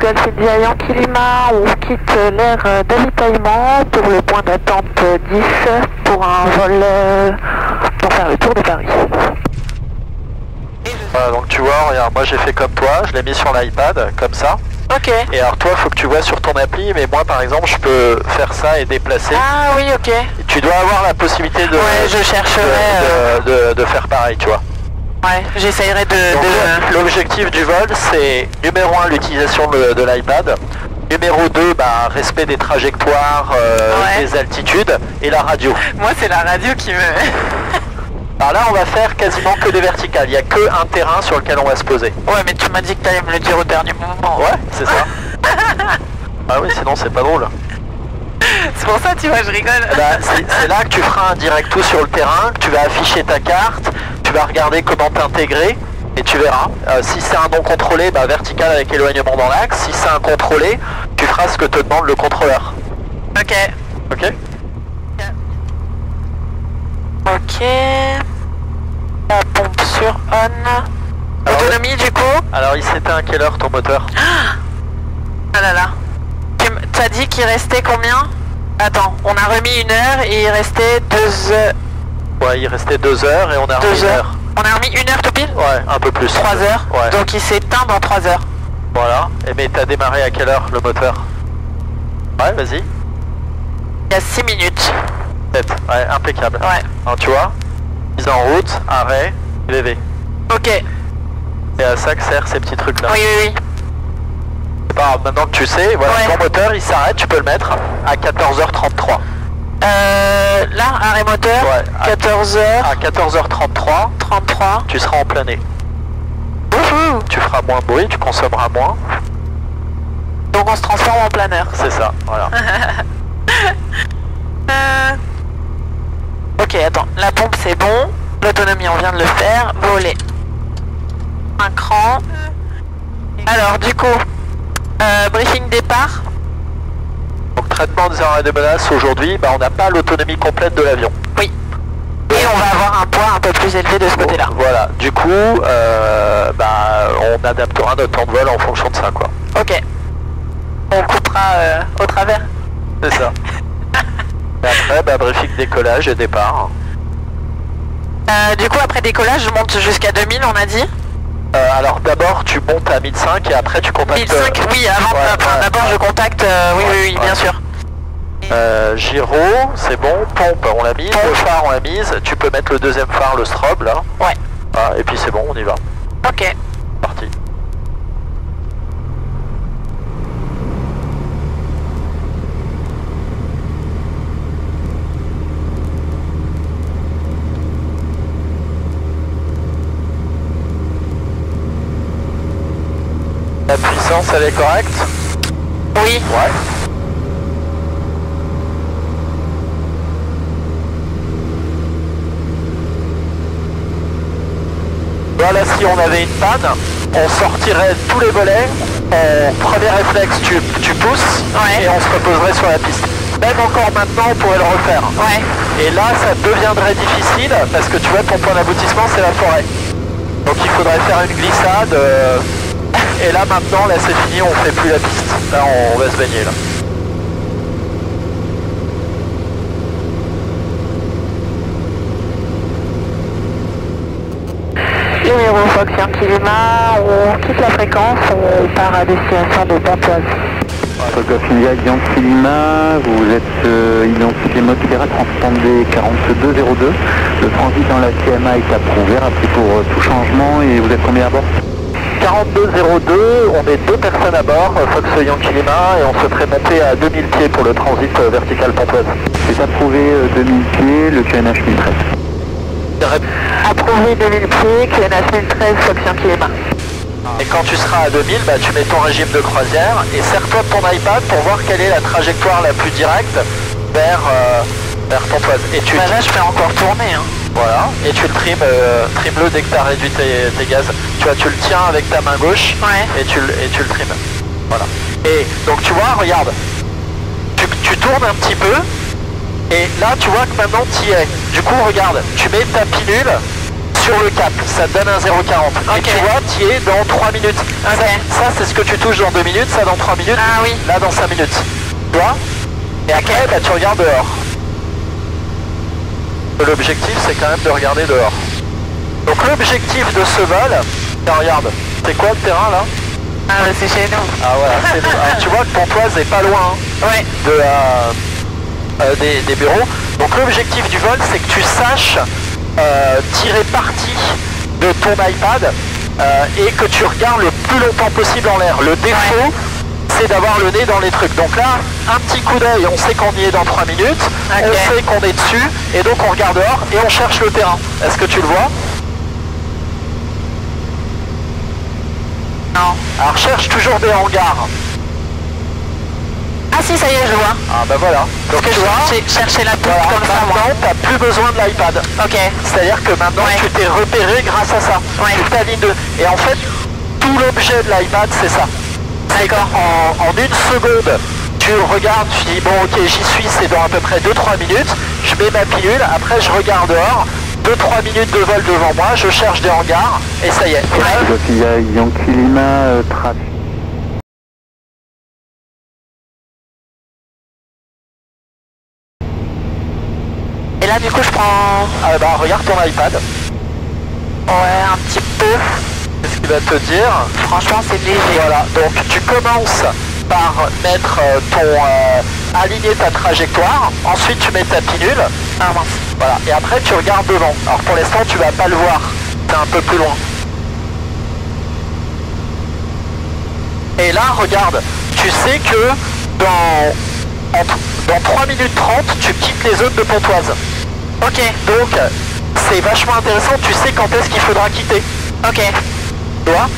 Golf India Yankee Lima, on quitte l'air d'avitaillement pour le point d'attente 10 pour un vol pour faire le tour de Paris. Voilà, donc tu vois, regarde, moi j'ai fait comme toi, je l'ai mis sur l'iPad, comme ça. Ok. Et alors toi, faut que tu vois sur ton appli, mais moi par exemple, je peux faire ça et déplacer. Ah oui, ok. Tu dois avoir la possibilité de, ouais, je chercherai de faire pareil, tu vois. Ouais, j'essayerai de... L'objectif du vol, c'est numéro 1, l'utilisation de l'iPad. Numéro 2, bah, respect des trajectoires, des altitudes, et la radio. Moi, c'est la radio qui me... Alors là, on va faire quasiment que des verticales. Il n'y a que un terrain sur lequel on va se poser. Ouais, mais tu m'as dit que tu allais me le dire au dernier moment. Ouais, c'est ça. Ah oui, sinon c'est pas drôle. C'est pour ça, tu vois, je rigole. Bah, c'est là que tu feras un direct tout sur le terrain, que tu vas afficher ta carte, tu vas regarder comment t'intégrer, et tu verras. Si c'est un non contrôlé, bah, vertical avec éloignement dans l'axe. Si c'est un contrôlé, tu feras ce que te demande le contrôleur. Ok. Ok. Ok. La pompe sur on. Autonomie du coup. Alors il s'éteint à quelle heure ton moteur? Ah là là. Tu t'as dit qu'il restait combien? Attends, on a remis 1 heure et il restait 2 heures. Ouais, il restait 2 heures et on a remis 1 heure. On a remis 1 heure tout pile? Ouais, un peu plus. 3 heures. Ouais. Donc il s'éteint dans 3 heures. Voilà. Et mais t'as démarré à quelle heure le moteur? Ouais, vas-y. Il y a 6 minutes. Ouais, impeccable. Ouais. Alors tu vois, mise en route, arrêt, VV. Ok. C'est à ça que servent ces petits trucs là. Oui, oui, oui. C'est pas grave, maintenant que tu sais, voilà, ton moteur il s'arrête, tu peux le mettre à 14h33. Là, arrêt moteur, ouais, 14h. À 14h33, 33. tu seras en plein nez. Wouhou. Tu feras moins de bruit, tu consommeras moins. Donc on se transforme en planeur. C'est ça, voilà. Ok, attends, la pompe c'est bon, l'autonomie on vient de le faire, voler. Un cran. Alors du coup, briefing départ. Donc traitement des arrêts de menace aujourd'hui, bah, on n'a pas l'autonomie complète de l'avion. Oui. Et on va avoir un poids un peu plus élevé de ce côté-là. Voilà, du coup, bah, on adaptera notre temps de vol en fonction de ça, quoi. Ok. On coupera au travers. C'est ça. Et après, bah, briefing décollage et départ. Du coup, après décollage, je monte jusqu'à 2000, on a dit. Alors d'abord, tu montes à 1005 et après tu contactes... 1005, oui, avant, d'abord je contacte, oui, bien sûr. Gyro, c'est bon, pompe, on l'a mise, le phare, on l'a mise. Tu peux mettre le deuxième phare, le strobe, là. Ouais. Ah, et puis c'est bon, on y va. Ok. Parti. La puissance, elle est correcte? Oui. Ouais. Voilà, si on avait une panne, on sortirait tous les volets, premier réflexe, tu pousses, ouais, et on se reposerait sur la piste. Même encore maintenant, on pourrait le refaire. Ouais. Et là, ça deviendrait difficile, parce que tu vois, ton point d'aboutissement, c'est la forêt. Donc il faudrait faire une glissade. Et là maintenant, là c'est fini, on fait plus la piste. Là on va se baigner là. Numéro Fox Yankee Lima, on quitte la fréquence, on part à destination de Pontoise. Fox Yankee Lima, vous êtes identifié mode Sierra, transpondé 4202. Le transit dans la CMA est approuvé, rappelez pour tout changement, et vous êtes combien à bord? 4202, on est 2 personnes à bord, Fox Yankee Lima, et on souhaiterait monter à 2000 pieds pour le transit vertical Pontoise. C'est approuvé 2000 pieds, le QNH 1013. Approuvé 2000 pieds, QNH 1013, Fox Yankee Lima. Et quand tu seras à 2000, bah, tu mets ton régime de croisière et sers-toi de ton iPad pour voir quelle est la trajectoire la plus directe vers Pontoise. Et tu là je fais encore tourner. Hein. Voilà, et tu le trime-le dès que tu as réduit tes gaz. Tu vois, tu le tiens avec ta main gauche, ouais, et tu le trimes. Voilà. Et donc tu vois, regarde, tu tournes un petit peu, et là tu vois que maintenant tu y es. Du coup, regarde, tu mets ta pilule sur le cap, ça te donne un 0,40. Ok. Et tu vois, tu es dans 3 minutes. Ok. Ça c'est ce que tu touches dans 2 minutes, ça dans 3 minutes, Ah oui. là dans 5 minutes. Tu vois? Et après, bah, tu regardes dehors. L'objectif, c'est quand même de regarder dehors. Donc l'objectif de ce vol, tiens, regarde, c'est quoi le terrain là? Ah bah c'est chez nous. Ah voilà, c'est nous. Alors, tu vois que Pontoise est pas loin Ouais. de des bureaux. Donc l'objectif du vol, c'est que tu saches tirer parti de ton iPad et que tu regardes le plus longtemps possible en l'air. Le défaut, c'est d'avoir le nez dans les trucs. Donc là, un petit coup d'œil, on sait qu'on y est dans 3 minutes, Ok. on sait qu'on est dessus, et donc on regarde dehors et on cherche le terrain. Est-ce que tu le vois? Non. Alors cherche toujours des hangars. Ah si, ça y est, je vois. Ah bah voilà. Donc Parce que tu vois, j'ai cherché la touche voilà, comme ça, moi. maintenant t'as plus besoin de l'iPad. Ok. C'est-à-dire que maintenant Ouais. tu t'es repéré grâce à ça. Ouais. Tu t'alignes de... Et en fait, tout l'objet de l'iPad, c'est ça. D'accord. En une seconde, tu regardes, tu dis bon ok j'y suis, c'est dans à peu près 2-3 minutes, je mets ma pilule, après je regarde dehors, 2-3 minutes de vol devant moi, je cherche des hangars, et ça y est. Et là, Sophia Yankee Lima, trafic. Et là, du coup, je prends... ah bah regarde ton iPad, Ouais, un petit peu. qu'est-ce qu'il va te dire? Franchement, c'est léger. Voilà, donc tu commences par mettre aligner ta trajectoire, ensuite tu mets ta pilule, Ah mince. voilà, et après tu regardes devant. Alors pour l'instant tu vas pas le voir, c'est un peu plus loin. Et là regarde, tu sais que dans 3 minutes 30 tu quittes les zones de Pontoise. Ok. Donc c'est vachement intéressant, tu sais quand est-ce qu'il faudra quitter. Ok. Tu vois,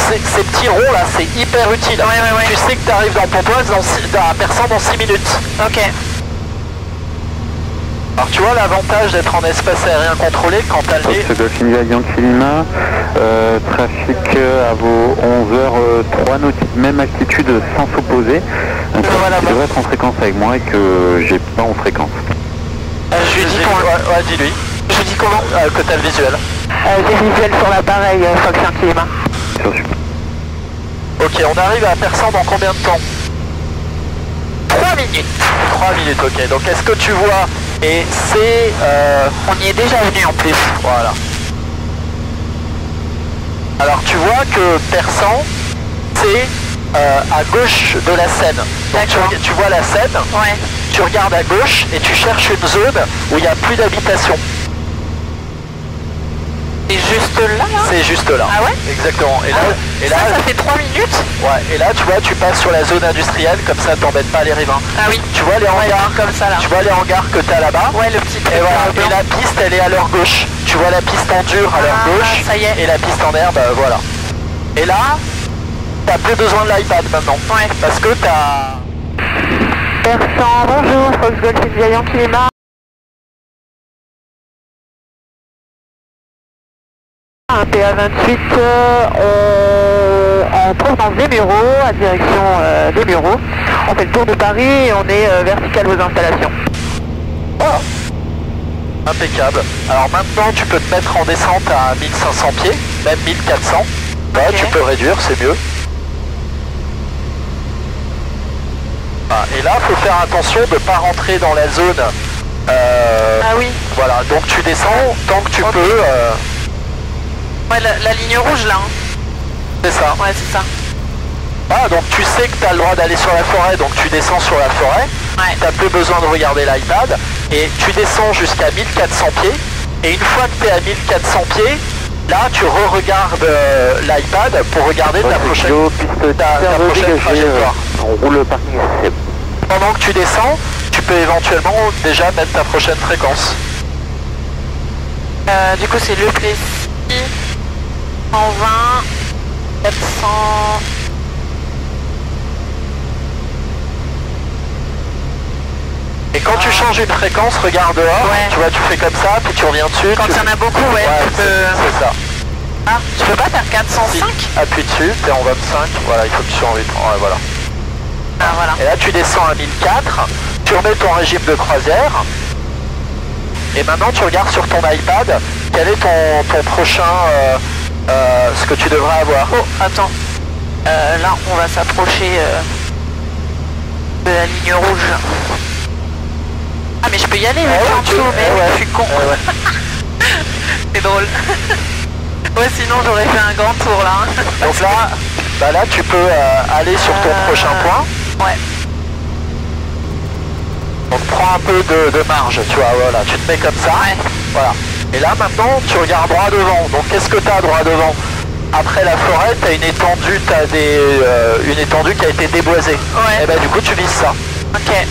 ces petits ronds là, c'est hyper utile. Ouais. Tu sais que tu arrives dans Pontoise à Persan dans 6 minutes. Ok. Alors tu vois l'avantage d'être en espace aérien contrôlé quand t'as le nez. Golf India Yankee Lima, trafic à vos 11h03 nautiques, même altitude sans s'opposer. Voilà, Tu devrais être en fréquence avec moi et que j'ai pas en fréquence. Je lui dis Ouais, dis-lui. Je dis comment? Que t'as le visuel. J'ai visuel sur l'appareil Fox Climat. Ok, on arrive à Persan dans combien de temps? 3 minutes. 3 minutes, ok. Donc est-ce que tu vois? Et c'est... On y est déjà venu en plus. voilà. Alors tu vois que Persan, c'est à gauche de la Seine. Donc D'accord. tu vois la Seine, Ouais. tu regardes à gauche et tu cherches une zone où il n'y a plus d'habitation. C'est juste là, là? C'est juste là. Ah ouais? Exactement. Et là, Ça fait 3 minutes? ouais, et là tu vois, tu passes sur la zone industrielle, comme ça t'embêtes pas les riverains. Ah oui. Tu vois les hangars, comme ça là. tu vois les hangars que t'as là-bas. Ouais, le petit truc. Et voilà, blanc. et la piste elle est à leur gauche. Tu vois la piste en dur à leur Ah, gauche ça y est. et la piste en herbe, voilà. Et là, t'as plus besoin de l'iPad maintenant. Ouais. Parce que t'as... Persan, bonjour, Fox Golf India Yankee Lima. Un PA28 en provenance des Mureaux, à direction des Mureaux. On fait le tour de Paris et on est vertical aux installations. Voilà. Impeccable. Alors maintenant tu peux te mettre en descente à 1500 pieds, même 1400. Ouais, Ok. tu peux réduire, c'est mieux. Ah, et là, faut faire attention de ne pas rentrer dans la zone. Ah oui. Voilà, donc tu descends tant que tu Ok. peux. Ouais, la ligne rouge là. Hein. C'est ça. Ouais, c'est ça. Ah, donc tu sais que tu as le droit d'aller sur la forêt, donc tu descends sur la forêt. Ouais. Tu n'as plus besoin de regarder l'iPad. Et tu descends jusqu'à 1400 pieds. Et une fois que tu es à 1400 pieds, là tu re-regardes l'iPad pour regarder ta prochaine, ta prochaine trajectoire. On roule le parking accessible. Pendant que tu descends, tu peux éventuellement déjà mettre ta prochaine fréquence. Du coup, c'est le Plessis 120 400. Et quand tu changes une fréquence, regarde dehors, Ouais. tu vois, tu fais comme ça, puis tu reviens dessus. Quand tu... il y en a beaucoup, ouais, tu peux... c'est ça. Ah, tu peux pas faire 405? Appuie dessus, t'es en 25, voilà, il faut que tu sois en 8. Ouais, voilà. Ah, voilà. Et là, tu descends à 1004, tu remets ton régime de croisière. Et maintenant, tu regardes sur ton iPad, quel est ton prochain, ce que tu devrais avoir? Oh, attends. Là, on va s'approcher de la ligne rouge. Ah, mais je peux y aller, mais en dessous, mais je suis con. C'est drôle. Ouais, sinon j'aurais fait un grand tour là. Hein. Donc là, bah là, tu peux aller sur ton prochain point. Ouais. Donc prends un peu de marge, tu vois, voilà, tu te mets comme ça. Ouais. Voilà. Et là maintenant, tu regardes droit devant. Donc qu'est-ce que tu as droit devant? Après la forêt, tu as une étendue, une étendue qui a été déboisée. Ouais. Et bah du coup, tu vises ça. Ok.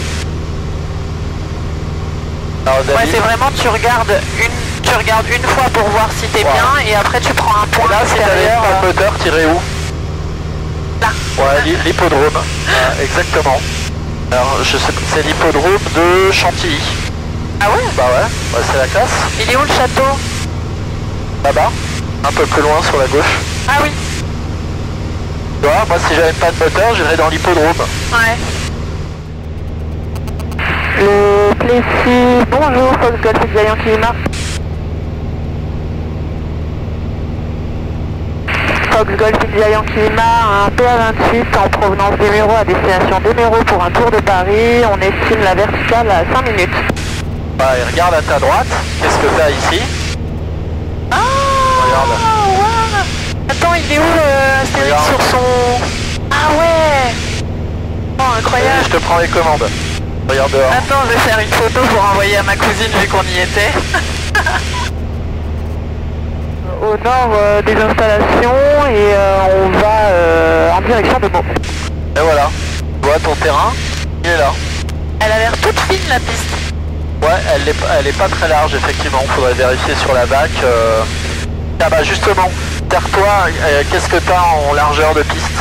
Alors, David, ouais, c'est vraiment, tu regardes une fois pour voir si t'es bien, et après tu prends un point là, si t'avais pas de moteur, tirer où? Là. Ouais, l'hippodrome. Exactement. Alors, je sais, c'est l'hippodrome de Chantilly. Ah ouais? Bah ouais, c'est la classe. Il est où le château? Là-bas, un peu plus loin sur la gauche. Ah oui. Tu vois, moi si j'avais pas de moteur, j'irais dans l'hippodrome. Ouais. Le Plessis, bonjour, Fox Golf Yankee Lima. Fox Golf Yankee Lima, un PA28 en provenance des Mureaux à destination des Mureaux pour un tour de Paris. On estime la verticale à 5 minutes. Bah, et regarde à ta droite, qu'est-ce que t'as ici? Ah Regarde. Ouais. Attends, il est où Astérix Regarde. sur son... Ah ouais. Oh, incroyable. Je te prends les commandes. Regarde dehors. Attends, je vais faire une photo pour envoyer à ma cousine vu qu'on y était. Au nord des installations et on va en direction de Meaux. Et voilà. Tu vois ton terrain, il est là. Elle a l'air toute fine la piste. Ouais, elle est pas très large effectivement, faudrait vérifier sur la bac. Ah bah justement, terre-toi, qu'est-ce que t'as en largeur de piste?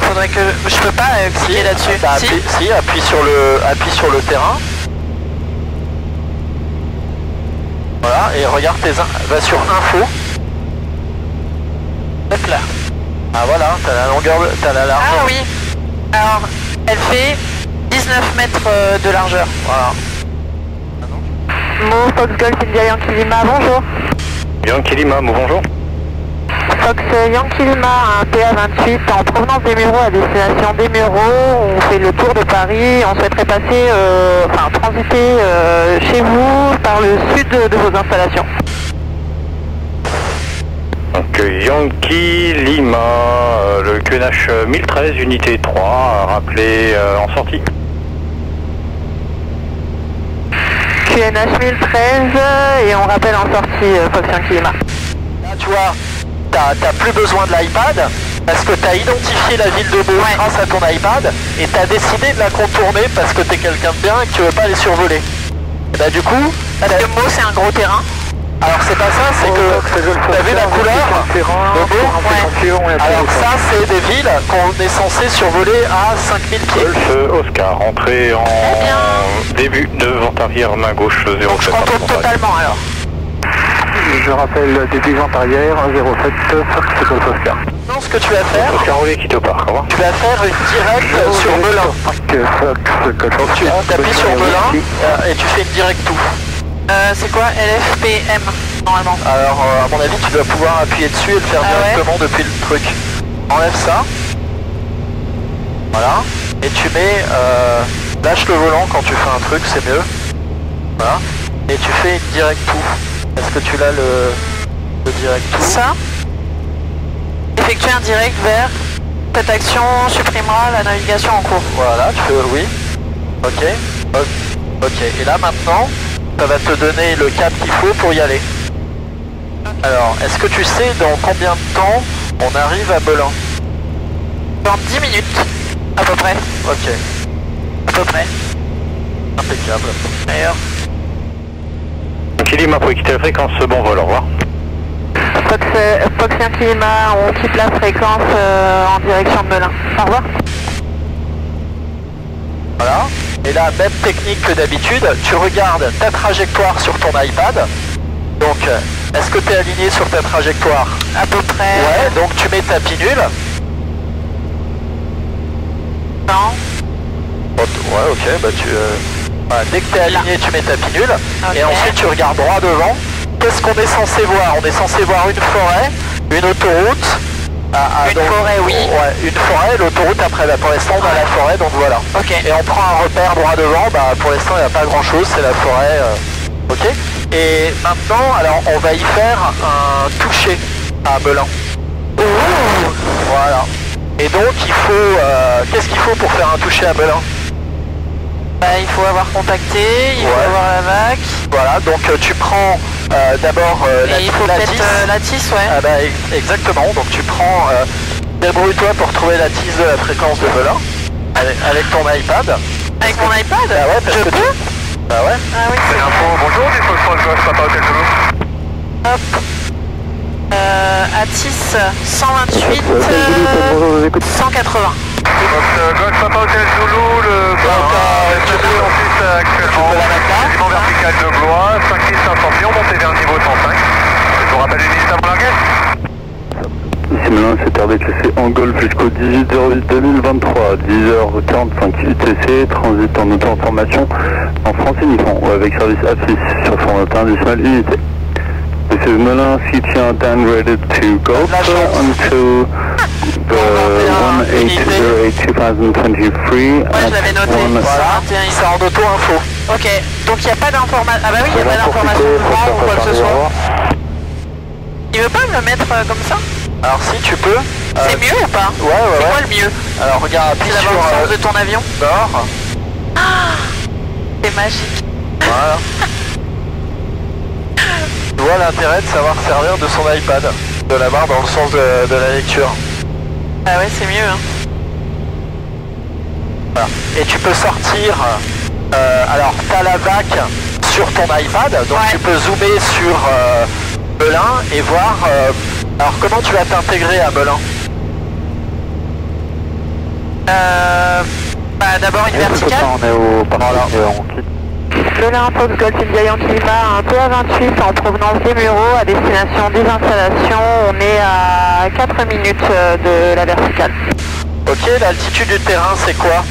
Faudrait que... Je peux pas cliquer là-dessus. Bah, Si. appuie sur le terrain. Voilà, et regarde va sur info. Hop là. Ah voilà, t'as la longueur, t'as la largeur. Ah oui. Alors, elle fait 19 mètres de largeur. Voilà. Meaux, Fox Golf India Yankee Lima, bonjour. Yankee Lima, bonjour. Fox Yankee Lima, un PA28 en provenance des Mureaux à destination des Mureaux. On fait le tour de Paris. On souhaiterait passer, transiter chez vous par le sud de vos installations. Donc Yankee Lima, le QNH 1013, unité 3, rappelé en sortie. QNH 1013 et on rappelle en sortie Fox Yankee Lima. Là tu vois, t'as plus besoin de l'iPad parce que t'as identifié la ville de Meaux grâce à ton iPad et t'as décidé de la contourner parce que t'es quelqu'un de bien et que tu veux pas les survoler. Et bah du coup, Parce que Meaux c'est un gros terrain. alors c'est pas ça, c'est que t'as vu la couleur de Meaux? Alors ça c'est des villes qu'on est censé survoler à 5000 pieds. Golf Oscar, entrée en bien. début de vente arrière, main gauche 07. Donc je contourne totalement alors. Je rappelle début vente arrière 07 Fox Golf Oscar. Non, ce que tu vas faire, Oscar Rollet quitte au parc, au revoir. tu vas faire une directe sur Melun. Donc tu appuies sur Melun et tu fais une direct tout. C'est quoi? LFPM normalement. Alors à mon avis tu dois pouvoir appuyer dessus et le faire Ah ouais? directement depuis le truc. Enlève ça. Voilà. Et tu mets... lâche le volant quand tu fais un truc, c'est mieux. Voilà. Et tu fais une direct tout. Est-ce que tu l'as le direct tout? Ça. Effectuer un direct vers... Cette action supprimera la navigation en cours. Voilà, tu fais oui. Ok. Ok. Et là maintenant, ça va te donner le cap qu'il faut pour y aller. Alors, est-ce que tu sais dans combien de temps on arrive à Melun? Dans 10 minutes. À peu près. Ok. À peu près. Impeccable. D'ailleurs. Yankee Lima pour quitter la fréquence, bon vol, au revoir. Fox Yankee Lima, on quitte la fréquence en direction de Melun. Au revoir. Voilà. Et là, même technique que d'habitude, tu regardes ta trajectoire sur ton iPad. Donc, est-ce que tu es aligné sur ta trajectoire? À peu près. Ouais, donc tu mets ta pinule. Non. Ouais, ok, bah tu... voilà, dès que tu es aligné, tu mets ta pinule. Ok. Et ensuite, tu regardes droit devant. qu'est-ce qu'on est censé voir? On est censé voir une forêt, une autoroute. Forêt, oui. Ouais, une forêt, l'autoroute après, bah, pour l'instant on a la forêt, donc voilà. Ok. Et on prend un repère droit devant, bah, pour l'instant il n'y a pas grand chose, c'est la forêt. Ok. Et maintenant, alors on va y faire un toucher à Melun. Voilà. Et donc il faut, qu'est-ce qu'il faut pour faire un toucher à Melun? Il faut avoir contacté, il faut avoir la vague. Voilà, donc tu prends d'abord la il faut peut-être la tisse, ouais. Ah bah, exactement, donc tu prends, débrouille-toi pour trouver la tisse de la fréquence de Melun avec ton iPad. Avec mon iPad? Bah ouais, parce je que peux? Bah ouais. Ah oui. C'est l'info, bonjour, du Fox Golf, Papa Hotel Zulu. Hop. Atis 128 180. Golf Papa Hotel Zulu, le ensuite actuellement quasiment vertical de Blois, 5500 pieds, on monte vers le niveau 105. Je vous rappelle une liste avant largage. Ici Melun, c'est RD classé en Golf jusqu'au 18/08/2023, 10h45 UTC, transit en auto-information en France uniforme ou avec service affiche sur formateur décimal unité. This is Melun, CTR Dan ready to go until the 18/08/2023. Ouais, je l'avais noté. Voilà, c'est en auto-info. Ok, donc il n'y a pas d'information. Ah bah oui, il n'y a pas d'information de vent ou quoi que ce soit. Il veut pas me le mettre comme ça? Alors si tu peux. C'est mieux ou pas? Ouais. C'est quoi le mieux? Alors regarde, appuie C'est sur d'avoir le sens de ton avion? nord. C'est magique. Voilà. Tu vois l'intérêt de savoir servir de son iPad, de l'avoir dans le sens de la lecture. Ah ouais, c'est mieux, hein. Voilà. Et tu peux sortir, alors tu as la VAC sur ton iPad, donc tu peux zoomer sur Melun et voir, alors comment tu vas t'intégrer à Melun? D'abord une verticale. On est au Melun, Fox Golf India Yankee Lima, un PA28 en provenance des Mureaux à destination des installations. On est à 4 minutes de la verticale. Ok, l'altitude du terrain c'est quoi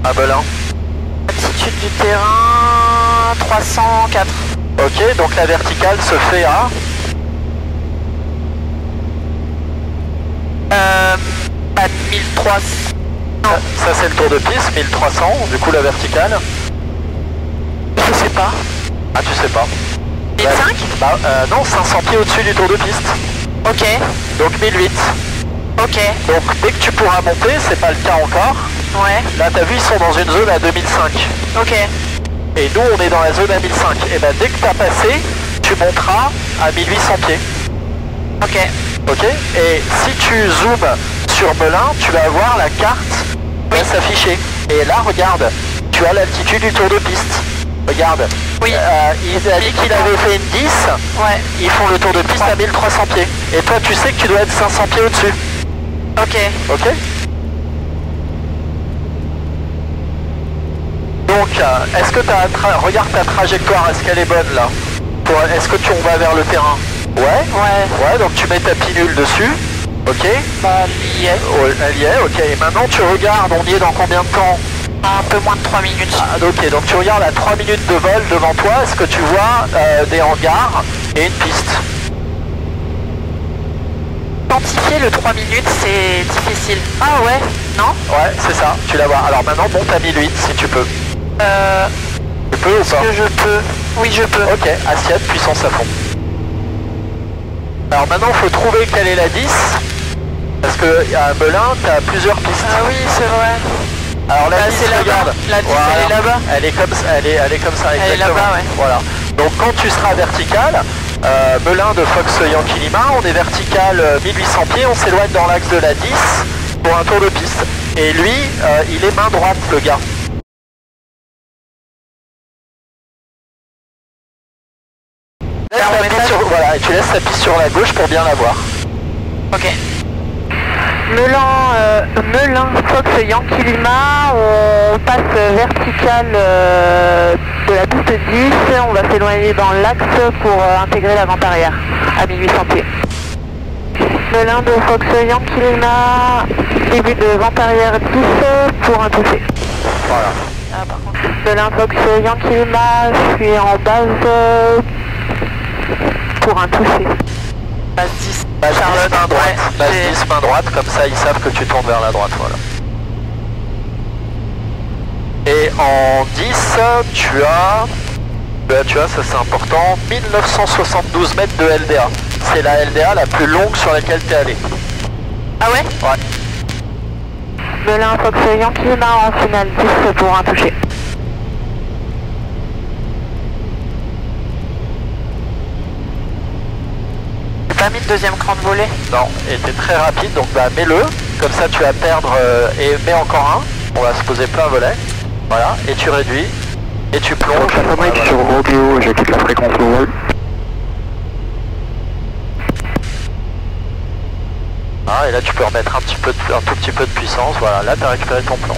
à Melun? Altitude du terrain 304. Ok, donc la verticale se fait à 1300. ça c'est le tour de piste, 1300, du coup la verticale. Je sais pas. Ah tu sais pas. 1005? Non, 500 pieds au-dessus du tour de piste. Ok. Donc 1008. Ok. Donc dès que tu pourras monter, c'est pas le cas encore. Ouais. Là t'as vu, ils sont dans une zone à 2005. Ok. Et nous on est dans la zone à 1005. Et ben dès que t'as passé, tu monteras à 1800 pieds. Ok. Ok. Et si tu zoomes sur Melun, tu vas voir la carte qui va s'afficher. Et là regarde, tu as l'altitude du tour de piste. Regarde, oui. Il a dit qu'il avait fait une 10, ouais. Ils font le tour de piste à 1300 pieds. Et toi tu sais que tu dois être 500 pieds au-dessus. Ok. Ok. Donc, est-ce que regarde ta trajectoire, est-ce qu'elle est bonne là? Est-ce que on va vers le terrain? Ouais. Ouais, donc tu mets ta pilule dessus. Ok. Bah, elle y est. Oh, elle y est, ok. Et maintenant tu regardes, on y est dans combien de temps? Un peu moins de 3 minutes. Ok, donc tu regardes à 3 minutes de vol devant toi, est-ce que tu vois des hangars et une piste? Quantifier le 3 minutes, c'est difficile. Ah ouais? Non? Ouais, c'est ça, tu la vois. Alors maintenant monte à 1008 si tu peux. Tu peux ou pas? Est-ce que je peux? Oui, je peux. Ok, assiette, puissance à fond. Alors maintenant il faut trouver quelle est la 10. Parce que à Melun, tu as plusieurs pistes. Ah oui, c'est vrai. Alors la 10, regarde. La 10, voilà. elle est là-bas. Elle est comme ça, elle est comme ça, elle exactement. est là-bas, ouais. Voilà. Donc quand tu seras vertical, Melun de Fox Yankee Lima, on est vertical 1800 pieds, on s'éloigne dans l'axe de la 10 pour un tour de piste. Et lui, il est main droite, le gars. Voilà, et tu laisses ta piste sur la gauche pour bien la voir. Ok. Melun, Fox Yankee Lima, on passe vertical de la piste 10, on va s'éloigner dans l'axe pour intégrer la vente arrière à 1800 pieds. Melun de Fox Yankee Lima, début de vente arrière 10 pour un toucher. Voilà. Ah, par contre. Melun Fox Yankee Lima, je suis en base pour un toucher. Base 10. Base 10 Charlotte, main droite. ouais, Base j'ai- 10 main droite, comme ça ils savent que tu tournes vers la droite, voilà. Et en 10, tu as, ça c'est important, 1972 mètres de LDA. C'est la LDA la plus longue sur laquelle tu es allé. Ah ouais? Ouais. Melun Fox Yankee Lima en finale 10 pour un toucher. J'ai pas mis le deuxième cran de volet. Non, et t'es très rapide, donc bah mets-le, comme ça tu vas perdre et mets encore un. On va se poser plein volet. Voilà, et tu réduis, et tu plonges. Voilà. Sur Rodeo, je quitte la fréquence au vol. Ah, et là tu peux remettre un tout petit peu de puissance, voilà, là tu as récupéré ton plan.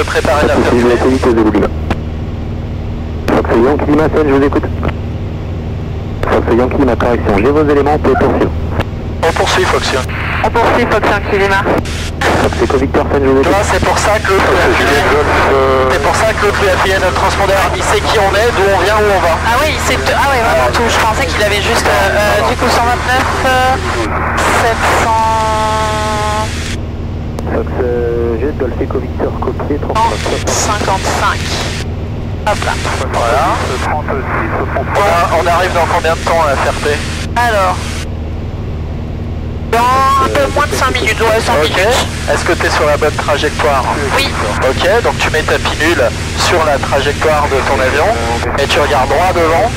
Préparer la Si je vais assez vite aux Lima. Fox Yankee Lima, je vous écoute. Fox Yankee Lima, correction. J'ai vos éléments, on peut poursuivre. On poursuit Foxion. On poursuit Fox Yankee Lima. Fox Echo Victor, je vous Tu écoute. vois, c'est pour ça que c'est pour ça que l'autre lui a filé notre transpondeur. Il sait qui on est, d'où on vient, où on va. Ah ouais, il sait ah ouais, vraiment tout. Je pensais qu'il avait juste du coup 129 700 Fox Jet Golf Echo Victor, copié, 55. Hop là. Voilà. On arrive dans combien de temps à la Ferté? Alors. Dans un peu moins de 5 minutes, ouais, 5 Ok. minutes. Est-ce que tu es sur la bonne trajectoire? Oui. Ok, donc tu mets ta pinule sur la trajectoire de ton avion et tu regardes droit devant.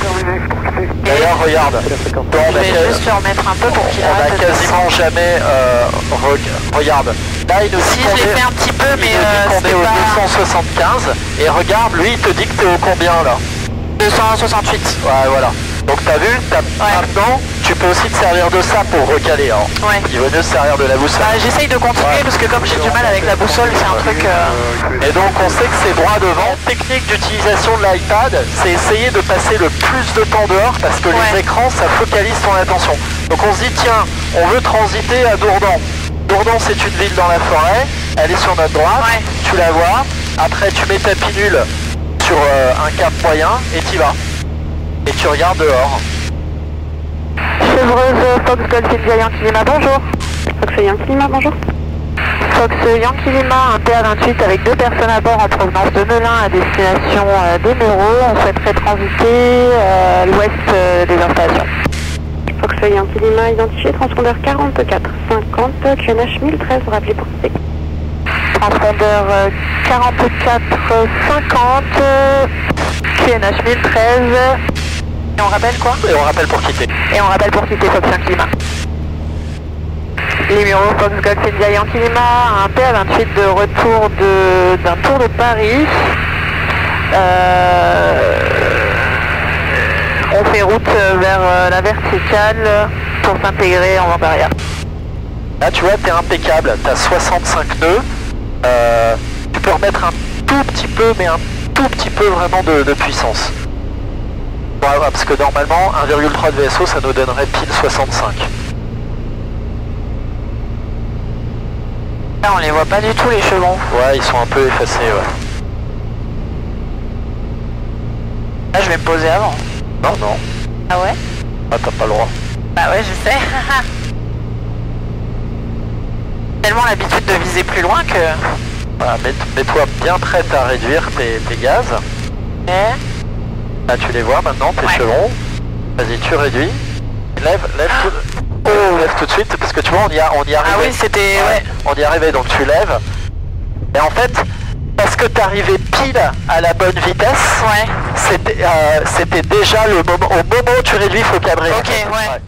D'ailleurs, regarde. Je vais juste le remettre un peu pour qu'il On arrête a de quasiment jamais... regarde. Là, il nous dit Si, qu'on je l'ai est- fait un petit peu, mais il nous dit qu'on est c'est au pas 275 et regarde, lui, il te dit que t'es au combien là? 268. Ouais, voilà. Donc t'as vu, maintenant, tu peux aussi te servir de ça pour recaler. Hein. Ouais. Il vaut mieux se servir de la boussole. Bah, j'essaye de continuer Ouais. parce que comme j'ai du mal avec la boussole, c'est un truc... Et donc on sait que c'est droit devant. La technique d'utilisation de l'iPad, c'est essayer de passer le plus de temps dehors parce que les Ouais. écrans, ça focalise ton attention. Donc on se dit, tiens, on veut transiter à Dourdan. Dourdan, c'est une ville dans la forêt, elle est sur notre droite, Ouais. tu la vois. Après, tu mets ta pinule sur un cap moyen et t'y vas. Et tu regardes dehors. Chevreuse Fox Golf India Yankee Lima, bonjour. Fox Yankee Lima, bonjour. Fox Yankee Lima, un PA28 avec 2 personnes à bord en provenance de Melun à destination des Mureaux. On souhaiterait transiter à l'ouest des installations. Fox Yankee Lima, identifié, transpondeur 4450, QNH 1013, rappelez pour quitter. Transpondeur 4450, QNH 1013. Et on rappelle quoi? Et on rappelle pour quitter. Et on rappelle pour quitter Fox Yankee Lima. Les Mureaux Fox Golf India Yankee Lima, un PA28 de retour d'un tour de Paris. On fait route vers la verticale pour s'intégrer en Vandaria. Là, tu vois, t'es impeccable. T'as 65 nœuds. Tu peux remettre un tout petit peu, mais un tout petit peu vraiment de puissance. Ouais, parce que normalement, 1,3 de VSO, ça nous donnerait pile 65. Là, on les voit pas du tout, les chevrons. Ouais, ils sont un peu effacés, ouais. Là, je vais me poser avant. Non, non. Ah ouais? Ah, t'as pas le droit. Bah ouais, je sais. Tellement l'habitude de viser plus loin que... Voilà, mets-toi bien prête à réduire tes gaz. Eh. Là, tu les vois maintenant, tes Ouais. chevrons. Vas-y, tu réduis. Lève tout de suite, parce que tu vois, on y arrivait. Ah oui, c'était... Ouais. On y arrivait, donc tu lèves. Et en fait, parce parce que tu arrivais pile à la bonne vitesse, Ouais. c'était déjà le moment, au moment où tu réduis, il faut cadrer. Ok, ouais.